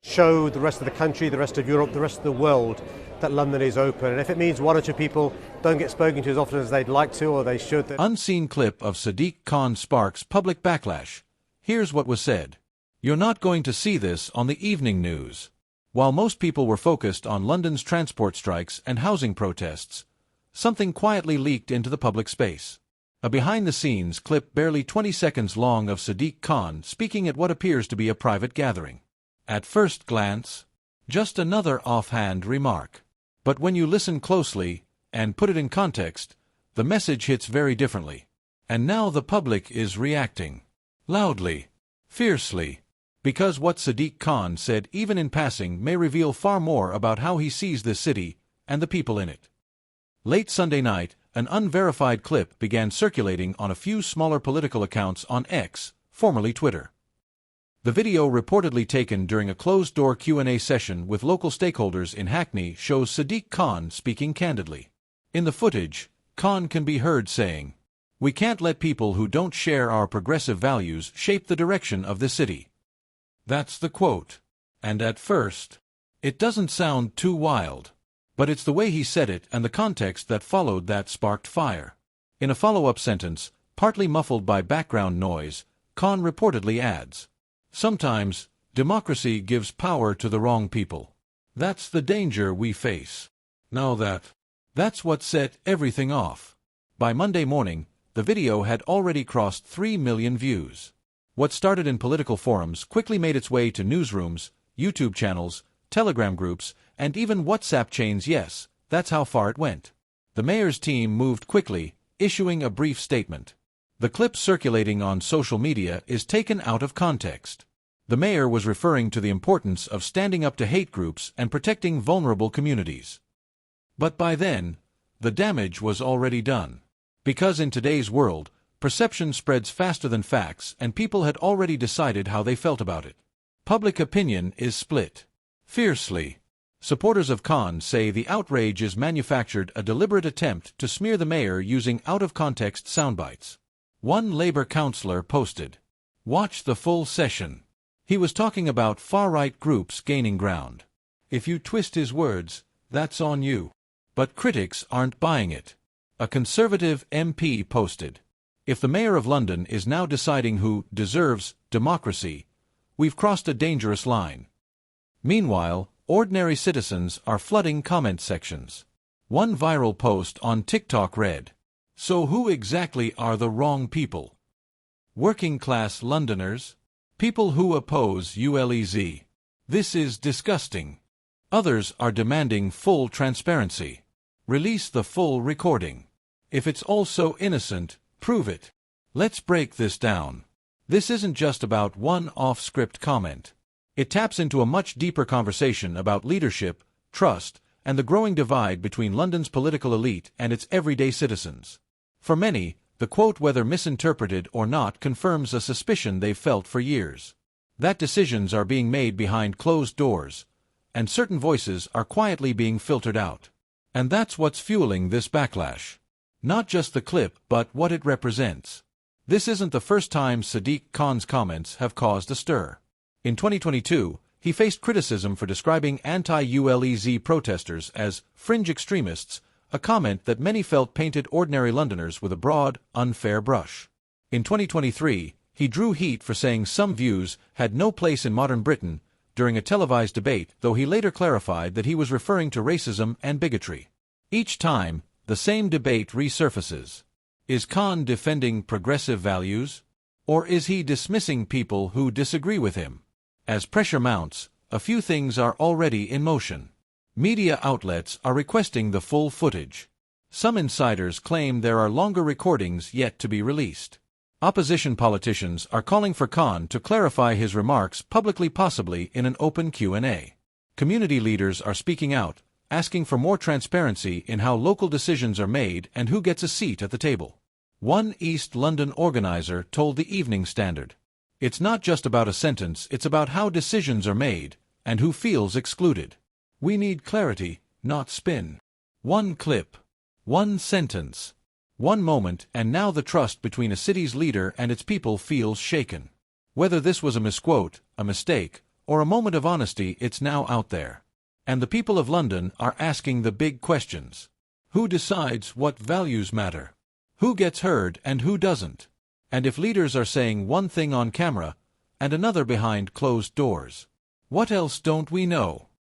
show the rest of the country, the rest of Europe, the rest of the world that London is open. And if it means one or two people don't get spoken to as often as they'd like to or they should. Unseen clip of Sadiq Khan sparks public backlash. Here's what was said. You're not going to see this on the evening news. While most people were focused on London's transport strikes and housing protests, something quietly leaked into the public space. A behind-the-scenes clip barely 20 seconds long of Sadiq Khan speaking at what appears to be a private gathering. At first glance, just another offhand remark. But when you listen closely and put it in context, the message hits very differently. And now the public is reacting. Loudly. Fiercely. Because what Sadiq Khan said even in passing may reveal far more about how he sees this city and the people in it. Late Sunday night, an unverified clip began circulating on a few smaller political accounts on X, formerly Twitter. The video, reportedly taken during a closed-door Q&A session with local stakeholders in Hackney, shows Sadiq Khan speaking candidly. In the footage, Khan can be heard saying, "We can't let people who don't share our progressive values shape the direction of the city." That's the quote. And at first, it doesn't sound too wild. But it's the way he said it and the context that followed that sparked fire. In a follow-up sentence, partly muffled by background noise, Khan reportedly adds, "Sometimes, democracy gives power to the wrong people. That's the danger we face." Now that's what set everything off. By Monday morning, the video had already crossed 3 million views. What started in political forums quickly made its way to newsrooms, YouTube channels, Telegram groups, and even WhatsApp chains. Yes, that's how far it went. The mayor's team moved quickly, issuing a brief statement. The clip circulating on social media is taken out of context. The mayor was referring to the importance of standing up to hate groups and protecting vulnerable communities. But by then, the damage was already done. Because in today's world, perception spreads faster than facts, and people had already decided how they felt about it. Public opinion is split. Fiercely. Supporters of Khan say the outrage is manufactured, a deliberate attempt to smear the mayor using out-of-context soundbites. One Labour councillor posted, "Watch the full session. He was talking about far-right groups gaining ground. If you twist his words, that's on you." But critics aren't buying it. A Conservative MP posted, "If the Mayor of London is now deciding who deserves democracy, we've crossed a dangerous line." Meanwhile, ordinary citizens are flooding comment sections. One viral post on TikTok read, "So who exactly are the wrong people? Working-class Londoners? People who oppose ULEZ? This is disgusting." Others are demanding full transparency. Release the full recording. If it's all so innocent, prove it. Let's break this down. This isn't just about one off-script comment. It taps into a much deeper conversation about leadership, trust, and the growing divide between London's political elite and its everyday citizens. For many, the quote, whether misinterpreted or not, confirms a suspicion they've felt for years. That decisions are being made behind closed doors, and certain voices are quietly being filtered out. And that's what's fueling this backlash. Not just the clip, but what it represents. This isn't the first time Sadiq Khan's comments have caused a stir. In 2022, he faced criticism for describing anti-ULEZ protesters as fringe extremists, a comment that many felt painted ordinary Londoners with a broad, unfair brush. In 2023, he drew heat for saying some views had no place in modern Britain during a televised debate, though he later clarified that he was referring to racism and bigotry. Each time, the same debate resurfaces. Is Khan defending progressive values? Or is he dismissing people who disagree with him? As pressure mounts, a few things are already in motion. Media outlets are requesting the full footage. Some insiders claim there are longer recordings yet to be released. Opposition politicians are calling for Khan to clarify his remarks publicly, possibly in an open Q&A. Community leaders are speaking out, asking for more transparency in how local decisions are made and who gets a seat at the table. One East London organizer told the Evening Standard, "It's not just about a sentence, it's about how decisions are made and who feels excluded. We need clarity, not spin. One clip, one sentence, one moment, and now the trust between a city's leader and its people feels shaken." Whether this was a misquote, a mistake, or a moment of honesty, it's now out there. And the people of London are asking the big questions. Who decides what values matter? Who gets heard and who doesn't? And if leaders are saying one thing on camera and another behind closed doors, what else don't we know?